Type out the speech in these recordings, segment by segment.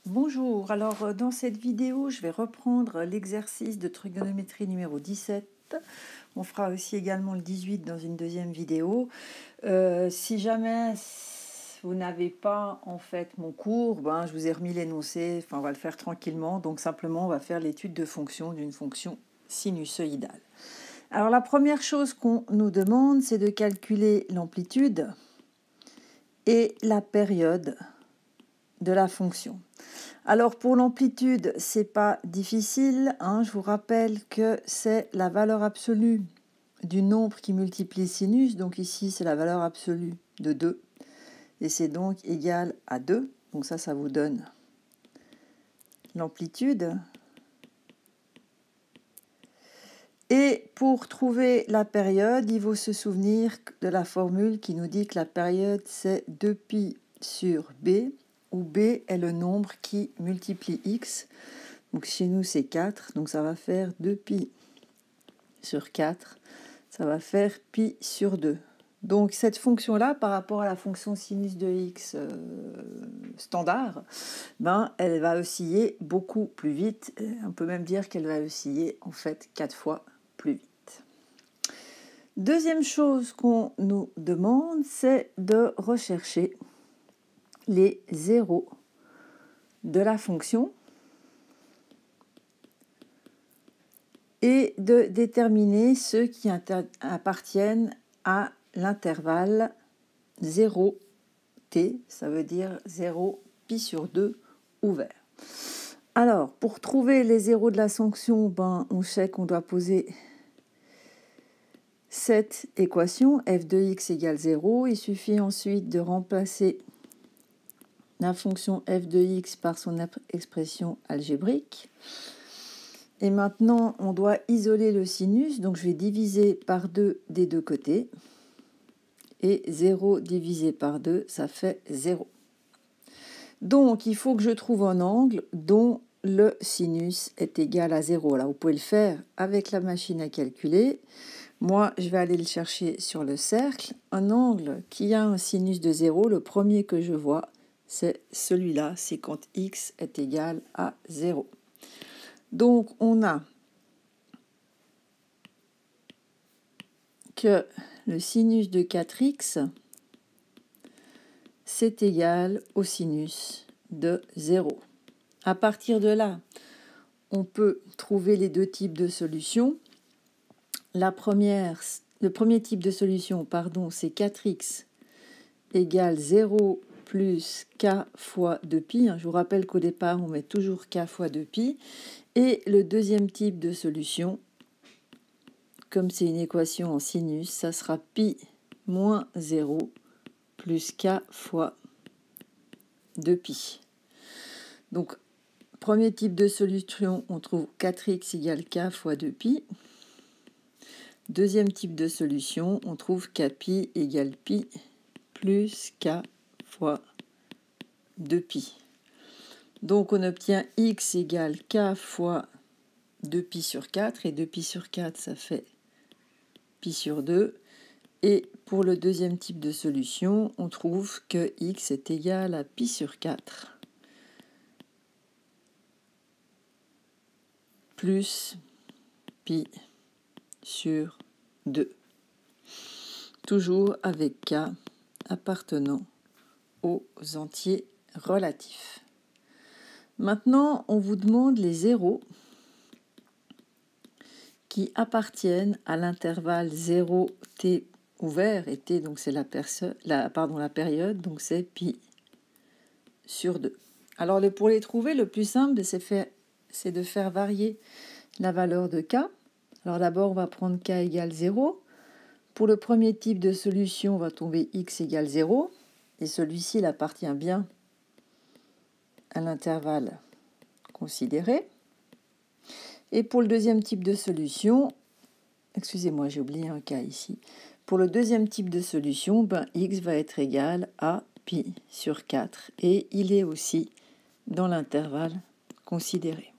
Bonjour, alors dans cette vidéo, je vais reprendre l'exercice de trigonométrie numéro 17. On fera aussi également le 18 dans une deuxième vidéo. Si jamais vous n'avez pas en fait mon cours, je vous ai remis l'énoncé, on va le faire tranquillement. Donc simplement, on va faire l'étude de fonction d'une fonction sinusoïdale. Alors la première chose qu'on nous demande, c'est de calculer l'amplitude et la période de la fonction. Alors pour l'amplitude, c'est pas difficile, je vous rappelle que c'est la valeur absolue du nombre qui multiplie sinus, donc ici c'est la valeur absolue de 2, et c'est donc égal à 2, donc ça vous donne l'amplitude. Et pour trouver la période, il faut se souvenir de la formule qui nous dit que la période c'est 2π sur b, où b est le nombre qui multiplie x. Donc chez nous c'est 4, donc ça va faire 2π sur 4, ça va faire π sur 2. Donc cette fonction-là, par rapport à la fonction sinus de x standard, elle va osciller beaucoup plus vite. On peut même dire qu'elle va osciller en fait 4 fois plus vite. Deuxième chose qu'on nous demande, c'est de rechercher les zéros de la fonction et de déterminer ceux qui appartiennent à l'intervalle 0t, ça veut dire 0π sur 2 ouvert. Alors, pour trouver les zéros de la fonction, on sait qu'on doit poser cette équation, f de x égale 0. Il suffit ensuite de remplacer la fonction f de x par son expression algébrique. Et maintenant, on doit isoler le sinus, donc je vais diviser par 2 des deux côtés. Et 0 divisé par 2, ça fait 0. Donc, il faut que je trouve un angle dont le sinus est égal à 0. Là, vous pouvez le faire avec la machine à calculer. Moi, je vais aller le chercher sur le cercle. Un angle qui a un sinus de 0, le premier que je vois, c'est celui-là, c'est quand x est égal à 0. Donc, on a que le sinus de 4x, c'est égal au sinus de 0. À partir de là, on peut trouver les deux types de solutions. Le premier type de solution, c'est 4x égale 0 plus k fois 2π. Je vous rappelle qu'au départ, on met toujours k fois 2π. Et le deuxième type de solution, comme c'est une équation en sinus, ça sera π moins 0 plus k fois 2π. Donc, premier type de solution, on trouve 4x égale k fois 2π. Deuxième type de solution, on trouve kπ égale π plus k fois 2π. Donc on obtient x égale k fois 2π sur 4, et 2π sur 4, ça fait π sur 2. Et pour le deuxième type de solution, on trouve que x est égal à π sur 4 plus π sur 2. Toujours avec k appartenant aux entiers relatifs. Maintenant, on vous demande les zéros qui appartiennent à l'intervalle 0t ouvert, et t, donc c'est la période, donc c'est π sur 2. Alors pour les trouver, le plus simple, c'est de faire varier la valeur de k. Alors d'abord, on va prendre k égale 0. Pour le premier type de solution, on va tomber x égale 0. Et celui-ci, il appartient bien à l'intervalle considéré. Et pour le deuxième type de solution, excusez-moi, j'ai oublié un cas ici. Pour le deuxième type de solution, x va être égal à π sur 4. Et il est aussi dans l'intervalle considéré.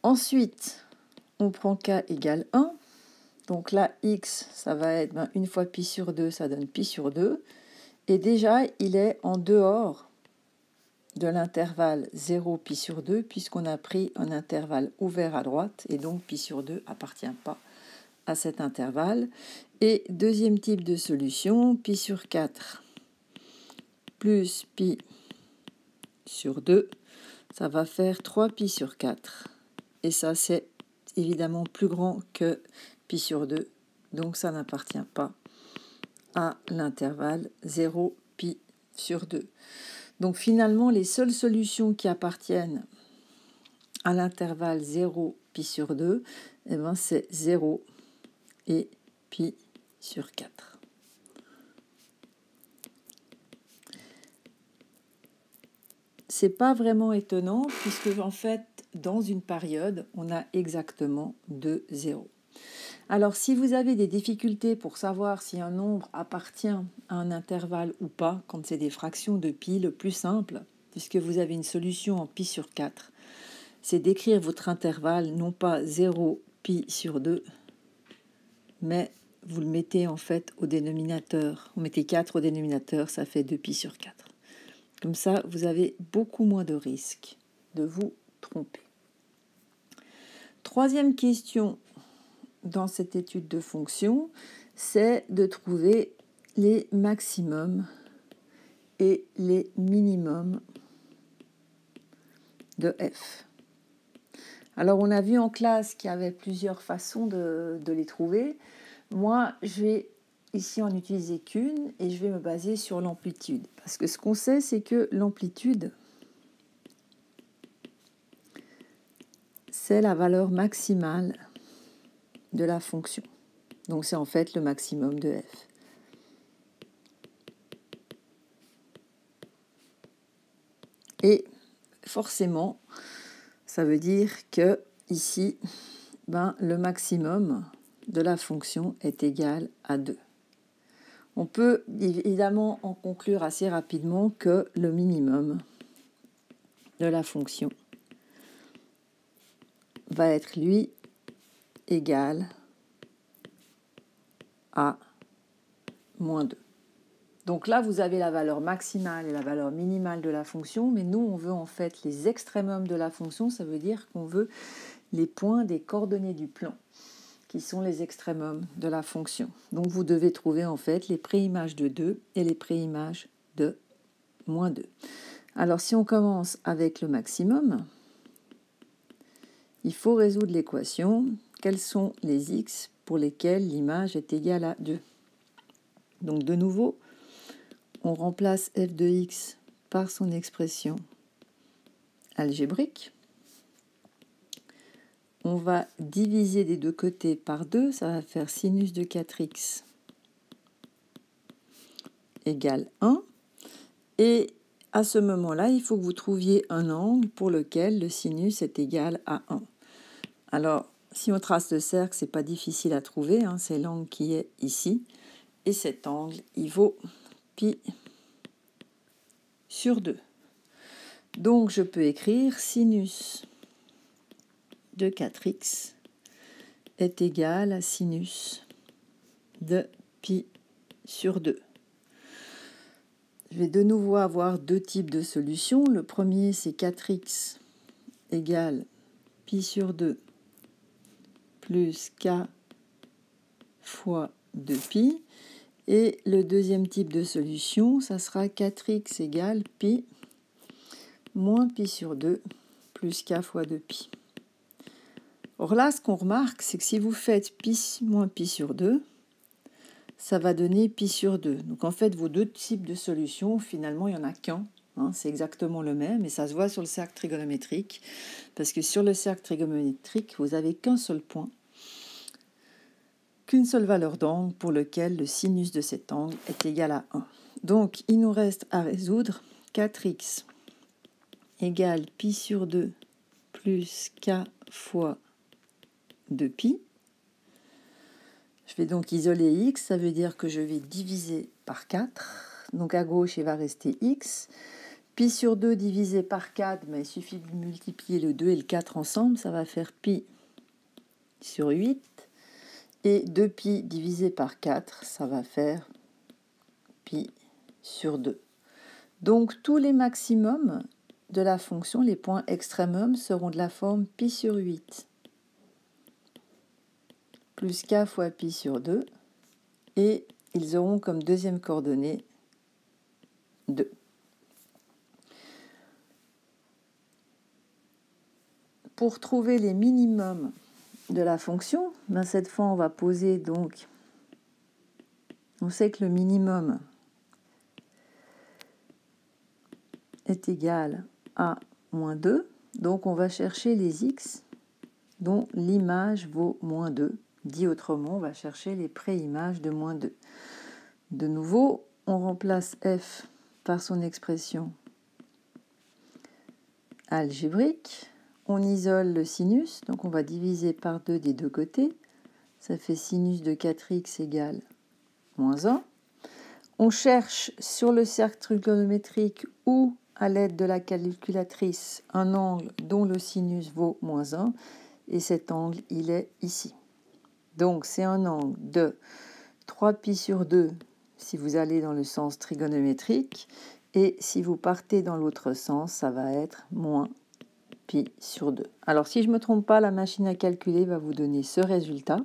Ensuite, on prend k égale 1. Donc là, x, ça va être 1 fois π sur 2, ça donne π sur 2. Et déjà, il est en dehors de l'intervalle 0 pi sur 2, puisqu'on a pris un intervalle ouvert à droite, et donc pi sur 2 appartient pas à cet intervalle. Et deuxième type de solution, pi sur 4 plus pi sur 2, ça va faire 3 pi sur 4. Et ça, c'est évidemment plus grand que pi sur 2, donc ça n'appartient pas à l'intervalle 0 pi sur 2. Donc finalement, les seules solutions qui appartiennent à l'intervalle 0 pi sur 2, eh ben, c'est 0 et pi sur 4. C'est pas vraiment étonnant puisque en fait, dans une période, on a exactement 2 zéros. Alors, si vous avez des difficultés pour savoir si un nombre appartient à un intervalle ou pas, quand c'est des fractions de pi, le plus simple, puisque vous avez une solution en pi sur 4, c'est d'écrire votre intervalle non pas 0 pi sur 2, mais vous le mettez en fait au dénominateur. Vous mettez 4 au dénominateur, ça fait 2 pi sur 4. Comme ça, vous avez beaucoup moins de risques de vous tromper. Troisième question dans cette étude de fonctions, c'est de trouver les maximums et les minimums de f. Alors, on a vu en classe qu'il y avait plusieurs façons de les trouver. Moi, je vais ici en utiliser qu'une et je vais me baser sur l'amplitude. Parce que ce qu'on sait, c'est que l'amplitude, c'est la valeur maximale de la fonction. Donc, c'est en fait le maximum de f. Et forcément, ça veut dire que ici, le maximum de la fonction est égal à 2. On peut évidemment en conclure assez rapidement que le minimum de la fonction va être, lui, égal à moins 2. Donc là, vous avez la valeur maximale et la valeur minimale de la fonction, mais nous, on veut en fait les extrémums de la fonction, ça veut dire qu'on veut les points des coordonnées du plan, qui sont les extrémums de la fonction. Donc vous devez trouver en fait les préimages de 2 et les préimages de moins 2. Alors si on commence avec le maximum, il faut résoudre l'équation. Quels sont les x pour lesquels l'image est égale à 2? Donc de nouveau, on remplace f de x par son expression algébrique. On va diviser des deux côtés par 2, ça va faire sinus de 4x égale 1. Et à ce moment-là, il faut que vous trouviez un angle pour lequel le sinus est égal à 1. Alors, si on trace le cercle, c'est pas difficile à trouver, c'est l'angle qui est ici. Et cet angle, il vaut pi sur 2. Donc, je peux écrire sinus de 4x est égal à sinus de pi sur 2. Je vais de nouveau avoir deux types de solutions. Le premier, c'est 4x égale pi sur 2 plus k fois 2pi. Et le deuxième type de solution, ça sera 4x égale pi moins pi sur 2 plus k fois 2pi. Or là, ce qu'on remarque, c'est que si vous faites pi moins pi sur 2, ça va donner pi sur 2. Donc en fait, vos deux types de solutions, finalement, il n'y en a qu'un. C'est exactement le même, et ça se voit sur le cercle trigonométrique, parce que sur le cercle trigonométrique, vous n'avez qu'un seul point, qu'une seule valeur d'angle pour lequel le sinus de cet angle est égal à 1. Donc, il nous reste à résoudre 4x égale pi sur 2 plus k fois 2pi. Je vais donc isoler x, ça veut dire que je vais diviser par 4. Donc à gauche, il va rester x. Pi sur 2 divisé par 4, il suffit de multiplier le 2 et le 4 ensemble, ça va faire pi sur 8. Et 2pi divisé par 4, ça va faire pi sur 2. Donc tous les maximums de la fonction, les points extrémum, seront de la forme pi sur 8 plus k fois pi sur 2, et ils auront comme deuxième coordonnée 2. Pour trouver les minimums de la fonction, ben cette fois on va poser donc, on sait que le minimum est égal à moins 2, donc on va chercher les x dont l'image vaut moins 2. Dit autrement, on va chercher les pré-images de moins 2. De nouveau, on remplace f par son expression algébrique. On isole le sinus, donc on va diviser par 2 des deux côtés. Ça fait sinus de 4x égale moins 1. On cherche sur le cercle trigonométrique ou à l'aide de la calculatrice un angle dont le sinus vaut moins 1. Et cet angle, il est ici. Donc c'est un angle de 3π sur 2 si vous allez dans le sens trigonométrique. Et si vous partez dans l'autre sens, ça va être moins pi sur 2. Alors si je ne me trompe pas, la machine à calculer va vous donner ce résultat.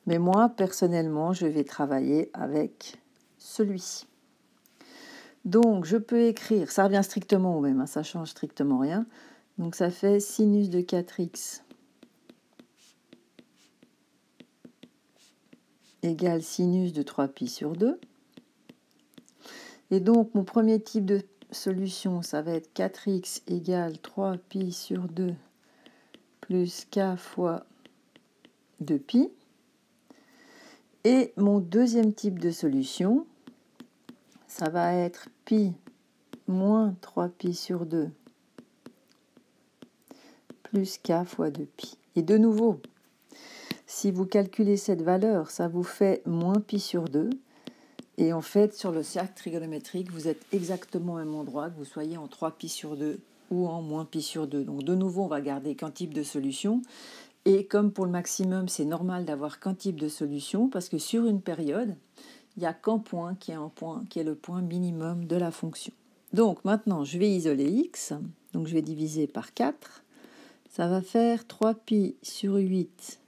Mais moi, personnellement, je vais travailler avec celui-ci. Donc je peux écrire, ça revient strictement au même, hein, ça change strictement rien. Donc ça fait sinus de 4x égale sinus de 3π sur 2. Et donc mon premier type de solution, ça va être 4x égale 3π sur 2 plus k fois 2π. Et mon deuxième type de solution, ça va être pi moins 3π sur 2 plus k fois 2π. Et de nouveau, si vous calculez cette valeur, ça vous fait moins pi sur 2. Et en fait, sur le cercle trigonométrique, vous êtes exactement au même endroit, que vous soyez en 3π sur 2 ou en moins pi sur 2. Donc de nouveau, on va garder qu'un type de solution. Et comme pour le maximum, c'est normal d'avoir qu'un type de solution, parce que sur une période, il n'y a qu'un point qui est le point minimum de la fonction. Donc maintenant, je vais isoler x. Donc je vais diviser par 4. Ça va faire 3π sur 8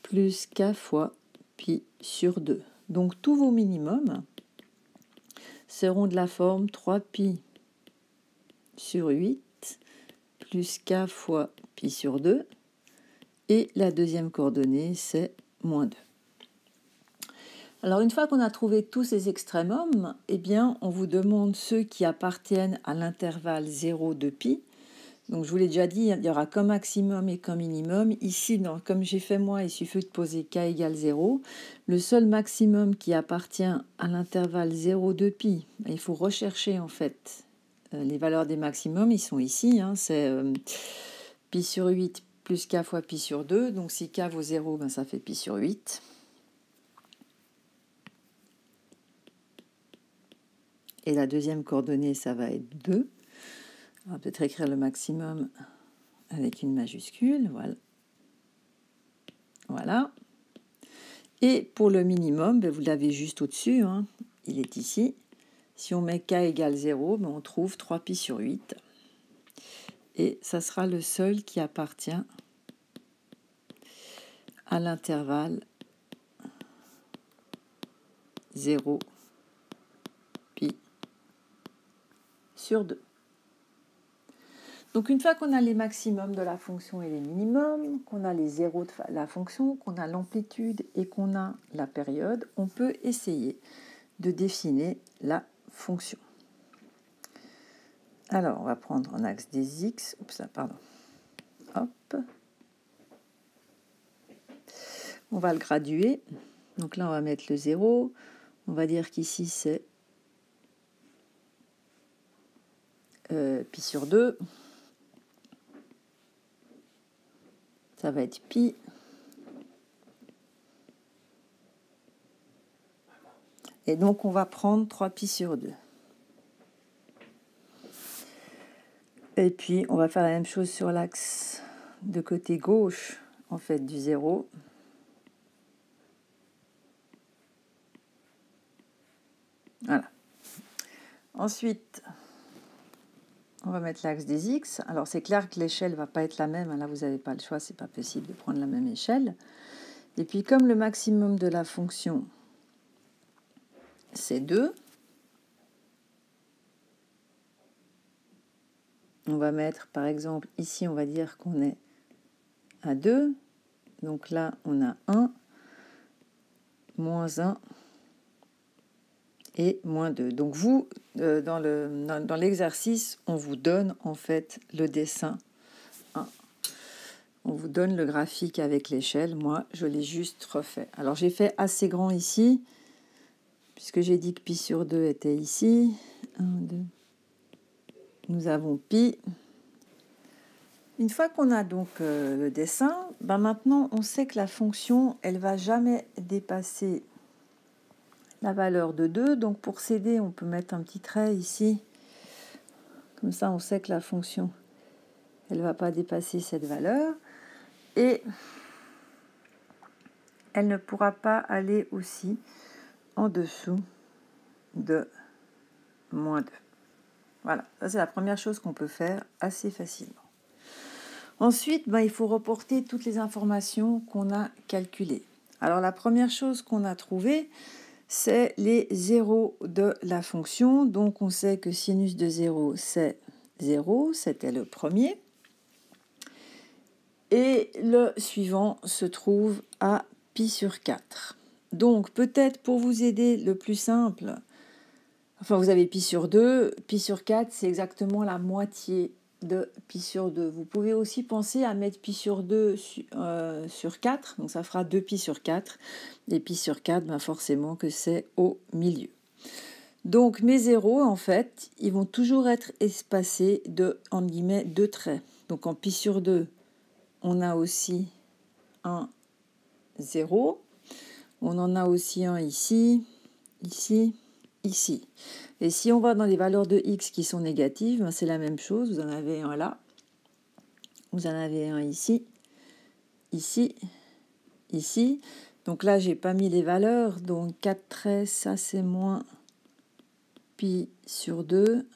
plus k fois pi sur 2. Donc tous vos minimums seront de la forme 3π sur 8 plus k fois pi sur 2. Et la deuxième coordonnée, c'est moins 2. Alors une fois qu'on a trouvé tous ces extrémums, eh bien on vous demande ceux qui appartiennent à l'intervalle 0 de pi. Donc je vous l'ai déjà dit, il y aura qu'un maximum et qu'un minimum. Ici, comme j'ai fait moi, il suffit de poser k égale 0. Le seul maximum qui appartient à l'intervalle 0 de pi, il faut rechercher en fait les valeurs des maximums, ils sont ici, hein, c'est pi sur 8 plus k fois pi sur 2. Donc si k vaut 0, ben, ça fait pi sur 8. Et la deuxième coordonnée, ça va être 2. On va peut-être écrire le maximum avec une majuscule. Voilà. Voilà. Et pour le minimum, ben vous l'avez juste au-dessus. Hein, il est ici. Si on met k égale 0, ben on trouve 3π sur 8. Et ça sera le seul qui appartient à l'intervalle 0 pi sur 2. Donc une fois qu'on a les maximums de la fonction et les minimums, qu'on a les zéros de la fonction, qu'on a l'amplitude et qu'on a la période, on peut essayer de définir la fonction. Alors on va prendre un axe des x. Oups, là, pardon. Hop. On va le graduer. Donc là on va mettre le 0. On va dire qu'ici c'est pi sur 2. Ça va être pi. Et donc, on va prendre 3π sur 2. Et puis, on va faire la même chose sur l'axe de côté gauche, en fait, du 0. Voilà. Ensuite, on va mettre l'axe des X. Alors, c'est clair que l'échelle ne va pas être la même. Là, vous n'avez pas le choix, c'est pas possible de prendre la même échelle. Et puis, comme le maximum de la fonction, c'est 2, on va mettre, par exemple, ici, on va dire qu'on est à 2. Donc là, on a 1, moins 1 et moins 2. Donc vous, dans l'exercice, on vous donne en fait le dessin. On vous donne le graphique avec l'échelle. Moi, je l'ai juste refait. Alors, j'ai fait assez grand ici, puisque j'ai dit que pi sur 2 était ici. 1, 2. Nous avons pi. Une fois qu'on a donc le dessin, maintenant, on sait que la fonction, elle ne va jamais dépasser la valeur de 2. Donc, pour s'aider, on peut mettre un petit trait ici. Comme ça, on sait que la fonction, elle ne va pas dépasser cette valeur. Et elle ne pourra pas aller aussi en dessous de moins 2. Voilà, ça c'est la première chose qu'on peut faire assez facilement. Ensuite, il faut reporter toutes les informations qu'on a calculées. Alors la première chose qu'on a trouvée, c'est les zéros de la fonction. Donc on sait que sinus de 0, c'est 0, c'était le premier. Et le suivant se trouve à pi sur 4. Donc peut-être pour vous aider, le plus simple, enfin vous avez pi sur 2, pi sur 4, c'est exactement la moitié de pi sur 2. Vous pouvez aussi penser à mettre pi sur 2 sur 4, donc ça fera 2 pi sur 4. Et pi sur 4, forcément que c'est au milieu. Donc mes zéros, en fait, ils vont toujours être espacés de, entre guillemets, 2 traits. Donc en pi sur 2, on a aussi un 0. On en a aussi un ici, ici, ici. Et si on va dans les valeurs de x qui sont négatives, c'est la même chose. Vous en avez un là, vous en avez un ici, ici, ici. Donc là, j'ai pas mis les valeurs. Donc 4 traits, ça c'est moins pi sur 2.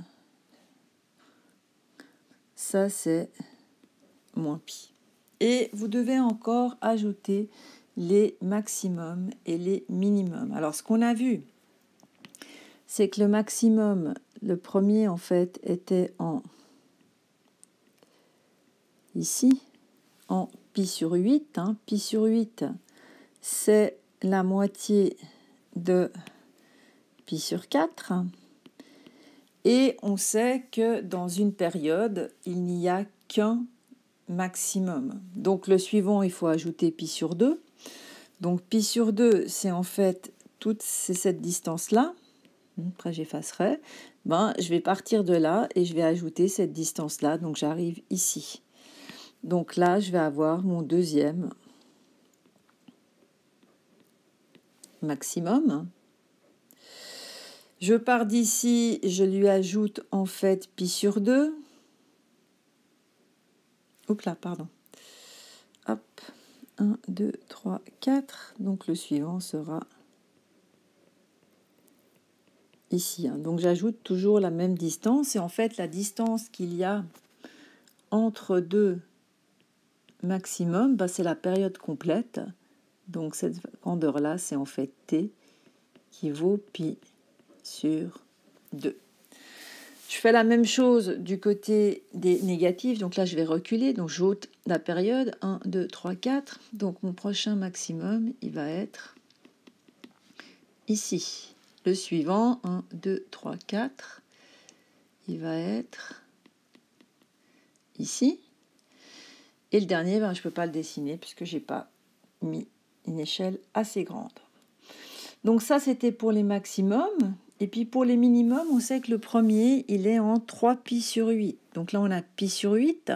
Ça c'est moins pi. Et vous devez encore ajouter les maximums et les minimums. Alors ce qu'on a vu, c'est que le maximum, le premier en fait, était en ici, en pi sur 8. Pi sur 8, c'est la moitié de pi sur 4. Et on sait que dans une période, il n'y a qu'un maximum. Donc le suivant, il faut ajouter pi sur 2. Donc pi sur 2, c'est en fait toute cette distance-là. Après j'effacerai. Je vais partir de là et je vais ajouter cette distance-là. Donc j'arrive ici. Donc là, je vais avoir mon deuxième maximum. Je pars d'ici, je lui ajoute en fait pi sur 2. Oups là, pardon. Hop, 1, 2, 3, 4. Donc le suivant sera ici. Donc j'ajoute toujours la même distance. Et en fait, la distance qu'il y a entre deux maximum, c'est la période complète. Donc cette grandeur-là, c'est en fait t qui vaut pi sur 2. Je fais la même chose du côté des négatifs. Donc là, je vais reculer. Donc j'ôte la période 1, 2, 3, 4. Donc mon prochain maximum, il va être ici. Le suivant, 1, 2, 3, 4, il va être ici. Et le dernier, je ne peux pas le dessiner puisque je n'ai pas mis une échelle assez grande. Donc ça, c'était pour les maximums. Et puis pour les minimums, on sait que le premier, il est en 3 pi sur 8. Donc là, on a pi sur 8.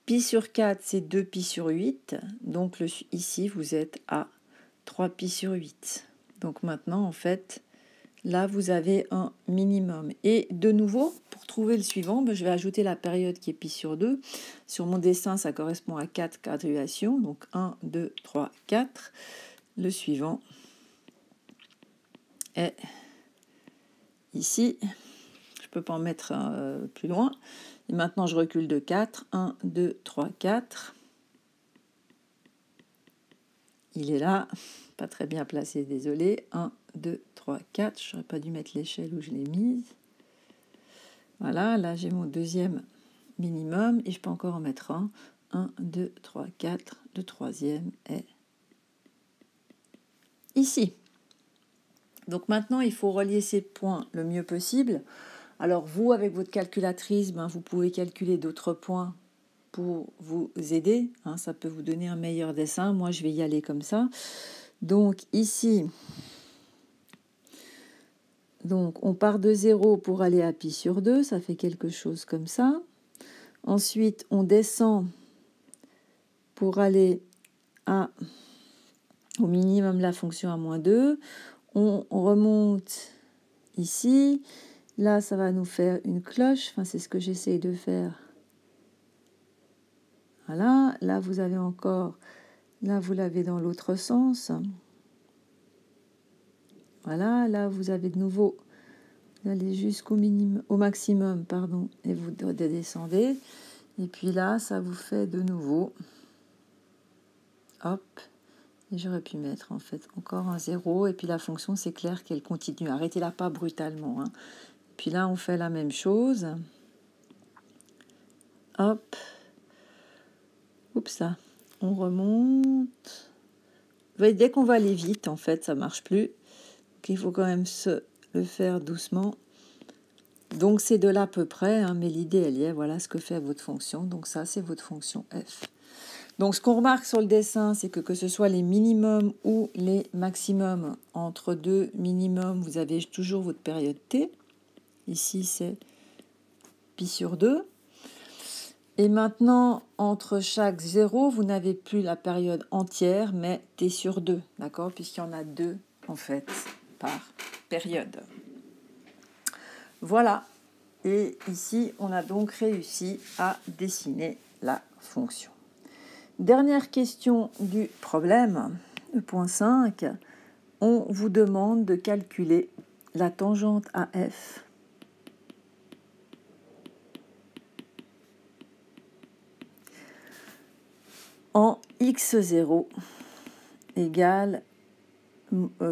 Pi sur 4, c'est 2 pi sur 8. Donc ici, vous êtes à 3 pi sur 8. Donc maintenant, en fait, là, vous avez un minimum. Et de nouveau, pour trouver le suivant, je vais ajouter la période qui est pi sur 2. Sur mon dessin, ça correspond à 4 quadrilations. Donc 1, 2, 3, 4. Le suivant est ici. peux pas en mettre plus loin. Et maintenant, je recule de 4. 1, 2, 3, 4. Il est là. Pas très bien placé, désolé. 1, 2, 3, 4. Je n'aurais pas dû mettre l'échelle où je l'ai mise. Voilà, là, j'ai mon deuxième minimum. Et je peux encore en mettre un. 1, 2, 3, 4. Le troisième est ici. Donc maintenant, il faut relier ces points le mieux possible. Alors vous, avec votre calculatrice, vous pouvez calculer d'autres points pour vous aider. Ça peut vous donner un meilleur dessin. Moi, je vais y aller comme ça. Donc ici, on part de 0 pour aller à pi sur 2. Ça fait quelque chose comme ça. Ensuite, on descend pour aller au minimum la fonction à moins 2. On remonte ici. Là, ça va nous faire une cloche. C'est ce que j'essaye de faire. Voilà. Là, vous avez encore... Là, vous l'avez dans l'autre sens. Voilà. Là, vous avez de nouveau... Vous allez jusqu'au minimum, au maximum, pardon. Et vous descendez. Et puis là, ça vous fait de nouveau... Hop. Et j'aurais pu mettre, en fait, encore un 0. Et puis la fonction, c'est clair qu'elle continue. Arrêtez-la pas brutalement. Puis là, on fait la même chose. Hop. Oups, là. On remonte. Vous voyez, dès qu'on va aller vite, en fait, ça marche plus. Donc, il faut quand même le faire doucement. Donc, c'est de là à peu près, mais l'idée, elle y est. Voilà ce que fait votre fonction. Donc, ça, c'est votre fonction f. Donc, ce qu'on remarque sur le dessin, c'est que ce soit les minimums ou les maximums, entre deux minimums, vous avez toujours votre période t. Ici, c'est pi sur 2. Et maintenant, entre chaque 0, vous n'avez plus la période entière, mais t sur 2, d'accord? Puisqu'il y en a 2, en fait, par période. Voilà. Et ici, on a donc réussi à dessiner la fonction. Dernière question du problème, le point 5. On vous demande de calculer la tangente à f en x0 égale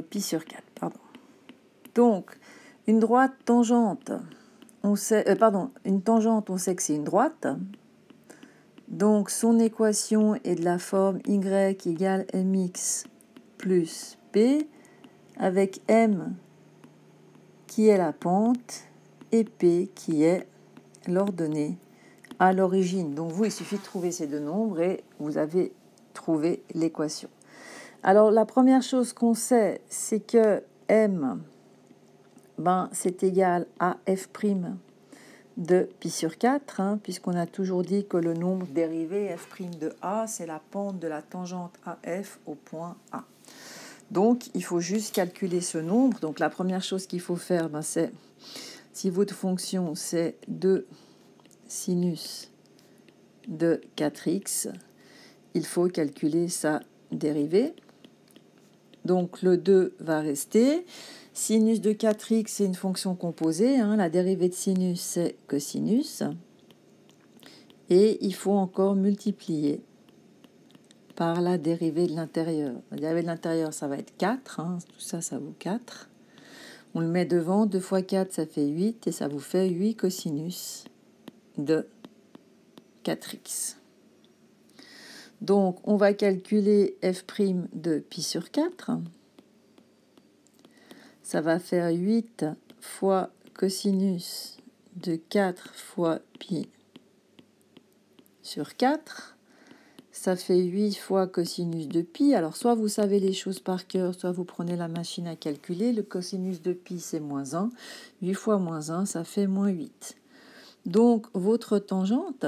pi sur 4. Pardon. Donc, une droite tangente, on sait, une tangente, on sait que c'est une droite. Donc, son équation est de la forme y égale mx plus p, avec m qui est la pente et p qui est l'ordonnée à l'origine. Donc, il suffit de trouver ces deux nombres et vous avez trouvé l'équation. Alors, la première chose qu'on sait, c'est que m, c'est égal à f' de pi sur 4, puisqu'on a toujours dit que le nombre dérivé f' de a, c'est la pente de la tangente AF au point A. Donc, il faut juste calculer ce nombre. Donc, la première chose qu'il faut faire, c'est, si votre fonction, c'est 2 sinus de 4x, il faut calculer sa dérivée. Donc, le 2 va rester. Sinus de 4x, c'est une fonction composée. La dérivée de sinus, c'est cosinus. Et il faut encore multiplier par la dérivée de l'intérieur. La dérivée de l'intérieur, ça va être 4. Tout ça, ça vaut 4. On le met devant. 2 fois 4, ça fait 8. Et ça vous fait 8 cosinus de 4x. Donc, on va calculer f' de pi sur 4. Ça va faire 8 fois cosinus de 4 fois pi sur 4. Ça fait 8 fois cosinus de pi. Alors, soit vous savez les choses par cœur, soit vous prenez la machine à calculer. Le cosinus de pi, c'est moins 1. 8 fois moins 1, ça fait moins 8. Donc, votre tangente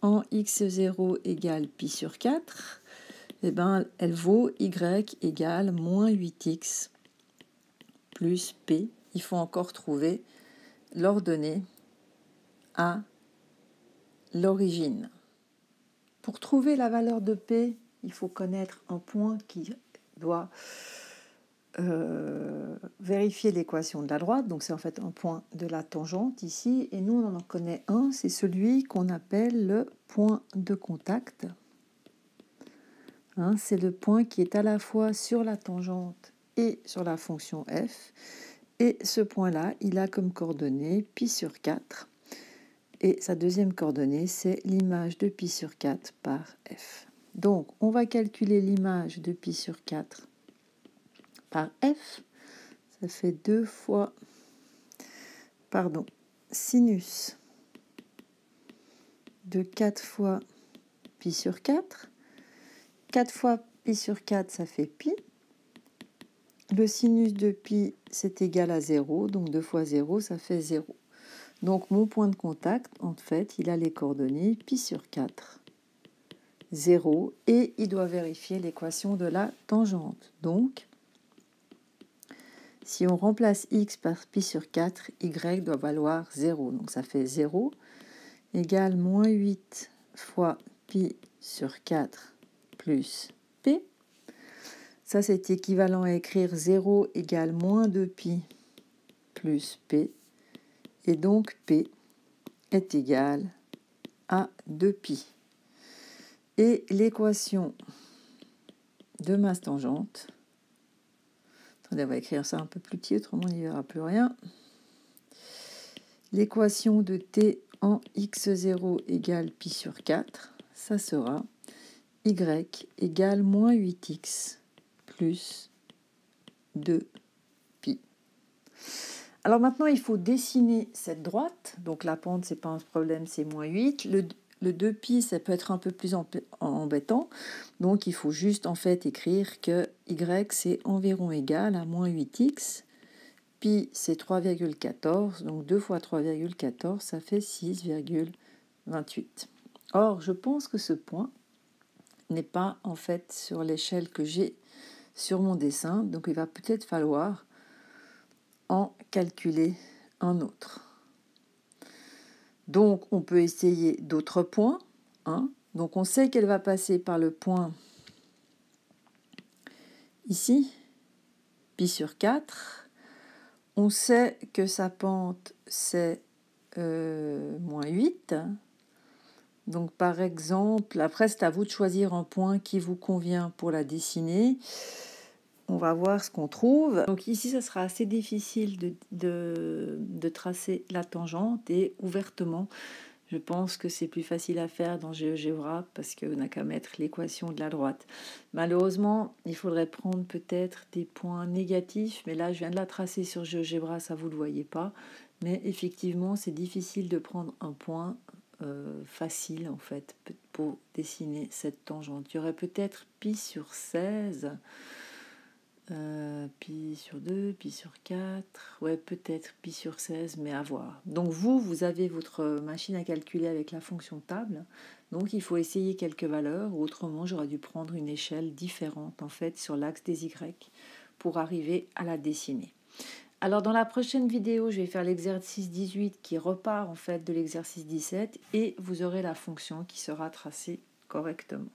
en x0 égale pi sur 4, elle vaut y égale moins 8x plus p. Il faut encore trouver l'ordonnée à l'origine. Pour trouver la valeur de p, il faut connaître un point qui doit vérifier l'équation de la droite. Donc c'est en fait un point de la tangente ici. Et nous, on en connaît un, c'est celui qu'on appelle le point de contact. Hein, c'est le point qui est à la fois sur la tangente et sur la fonction f. Et ce point-là, il a comme coordonnée pi sur 4. Et sa deuxième coordonnée, c'est l'image de pi sur 4 par f. Donc, on va calculer l'image de pi sur 4 par f. Ça fait 2 fois, sinus de 4 fois pi sur 4. 4 fois pi sur 4, ça fait pi. Le sinus de pi, c'est égal à 0. Donc 2 fois 0, ça fait 0. Donc mon point de contact, en fait, il a les coordonnées pi sur 4, 0. Et il doit vérifier l'équation de la tangente. Donc, si on remplace x par pi sur 4, y doit valoir 0. Donc ça fait 0 égale moins 8 fois pi sur 4 plus p. Ça, c'est équivalent à écrire 0 égale moins 2pi plus p. Et donc p est égal à 2pi. Et l'équation de masse tangente, attendez, on va écrire ça un peu plus petit, autrement il n'y verra plus rien. L'équation de t en x0 égale pi sur 4, ça sera y égale moins 8x plus 2pi. Alors maintenant, il faut dessiner cette droite. Donc la pente, c'est pas un problème, c'est moins 8. Le 2pi, ça peut être un peu plus embêtant. Donc il faut juste en fait écrire que y, c'est environ égal à moins 8x. Pi, c'est 3,14. Donc 2 fois 3,14, ça fait 6,28. Or, je pense que ce point n'est pas en fait sur l'échelle que j'ai sur mon dessin. Donc il va peut-être falloir en calculer un autre. Donc, on peut essayer d'autres points. Hein. Donc, on sait qu'elle va passer par le point ici, pi sur 4. On sait que sa pente, c'est moins 8. Donc, par exemple, après, c'est à vous de choisir un point qui vous convient pour la dessiner. On va voir ce qu'on trouve. Donc ici, ça sera assez difficile de tracer la tangente et ouvertement, je pense que c'est plus facile à faire dans GeoGebra parce qu'on n'a qu'à mettre l'équation de la droite. Malheureusement, il faudrait prendre peut-être des points négatifs, mais là, je viens de la tracer sur GeoGebra, ça vous ne le voyez pas. Mais effectivement, c'est difficile de prendre un point facile, en fait, pour dessiner cette tangente. Il y aurait peut-être pi sur 16... pi sur 2, pi sur 4, ouais peut-être pi sur 16, mais à voir. Donc vous avez votre machine à calculer avec la fonction table, donc il faut essayer quelques valeurs, autrement j'aurais dû prendre une échelle différente en fait sur l'axe des Y pour arriver à la dessiner. Alors dans la prochaine vidéo, je vais faire l'exercice 18 qui repart en fait de l'exercice 17 et vous aurez la fonction qui sera tracée correctement.